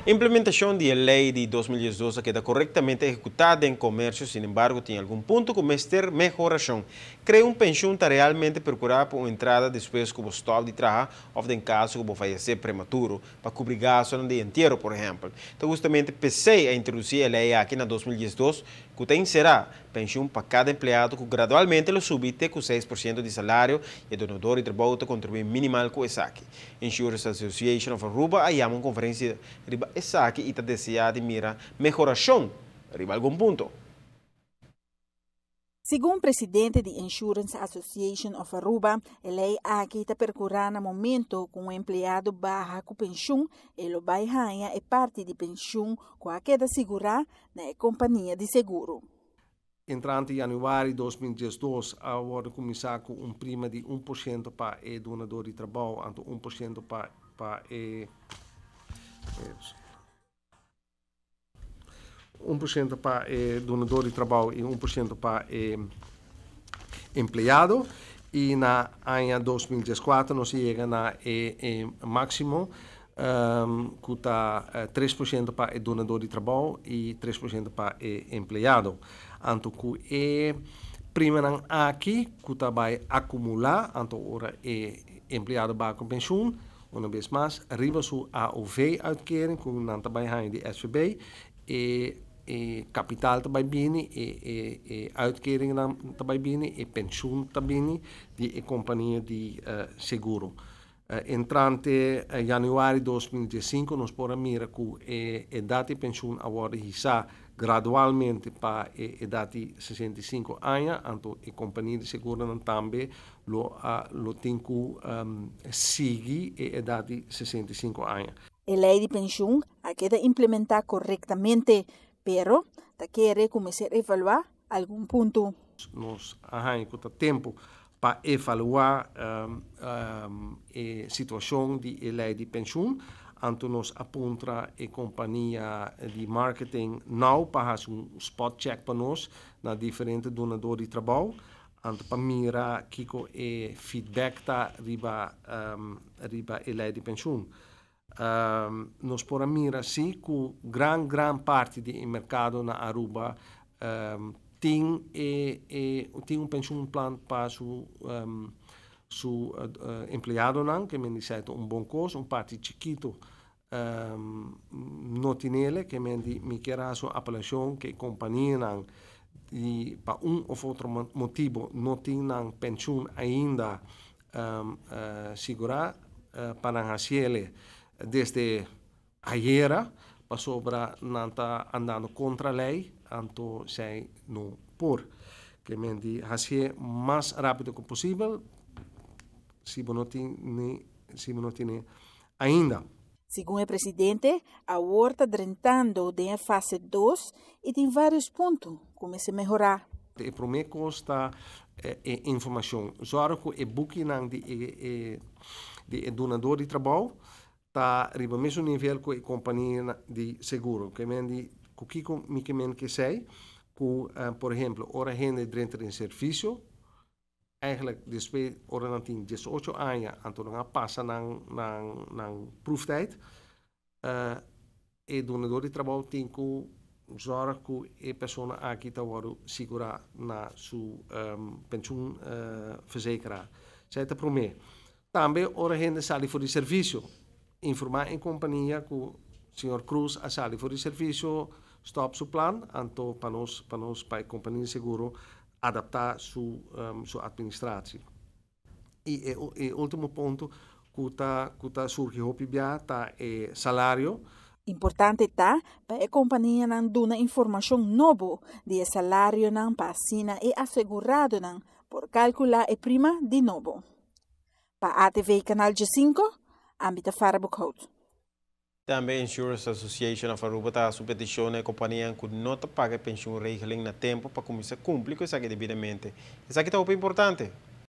Implementação da lei de 2012 queda corretamente executada em comércio, sin embargo, tem algum ponto que ter melhoração. Cria pensão está realmente procurar por uma entrada depois que o stop de trabalho ou em caso que o fallecer prematuro, para cobrir gastos de enterro, por exemplo. Então, justamente, pensei a introduzir a lei aqui na 2012, que tem será pensão para cada empregado que gradualmente lo subite com 6% de salário e o donador de trabalho contribui minimal com esse aqui. Insurance Association of Aruba aí uma conferência riba esse aqui e está desejando mira melhoração riba algum ponto. Segundo o presidente da Insurance Association of Aruba, a lei aqui está percorrendo momento com um empregado barra com pensão e o bairro é parte de pensão com a queda segura na companhia de seguro. Entrante em januário de 2012, a hora começar com prima de 1% para o donador de trabalho, e 1% para o 1% para o donador de trabalho e 1% para o empregado. E na ano 2014 nós chegamos na máximo, que está 3% para o donador de trabalho e 3% para o empregado. Então, que prima aqui, que vai acumular, então, ora o empregado vai com pensão, uma vez mais, arriba su AOV-uitkering, que não está de SVB, e capital também bem, e uitkering também bem, e pensão também de companhia de seguro. Entrante januário de 2015, nós podemos mirar que a idade de pensão agora está gradualmente para a idade de 65 anos, então a companhia de seguro também tem que seguir a idade de 65 anos. A lei de pensão ha queda implementar corretamente, pero ta quer começar a evaluar algum ponto. Nós temos tempo para evaluar a situação da lei de pensão. Então, nós apontamos a companhia de marketing não para fazer spot check para nós, na diferentes donadores de trabalho. Então, para mirar que o feedback está riba a lei de pensão. Nós podemos mirar sim que grande parte do mercado na Aruba tem pensão plan para su empregado, que me diz bom custo, parte chiquito não tem ele, que me quer a sua apelação, que a companhia e para ou outro motivo não tem pensão ainda segura para fazer desde ayer, para sobra não está andando contra a lei, então sei não por que me diz fazer mais rápido que possível, se não tem ainda. Segundo o presidente, a horta está entrando na fase 2 e tem vários pontos como se melhorar. O primeiro custa informação. Só que o booking de donador de trabalho está no mesmo nível que a companhia de seguro. Que me sei que, por exemplo, hora gente dentro do serviço, eigenlijk depois hora não tem 18 anos, então não passa na proeftijd. E donador de trabalho tem que zorgen que a pessoa aqui está segura na sua pensão verzekeraar. Zij te primeiro. Também hora gente sai voor o serviço. Informar em companhia que o Sr. Cruz a sai voor o serviço, stop seu plano, então para nós, para a companhia de seguro, adaptar sua administração. E o último ponto que surgiu está o salário. Importante está para a companhia não dar informação nova de salário não para assina e assegurado não por calcular a prima de novo. Para a ATV Canal G5, Ambita Farabukhout. Também a Insurance Association of Aruba está a petição a companhia que não paga pensão regeling na tempo para começar a cumprir com isso aqui devidamente. Isso aqui está muito importante.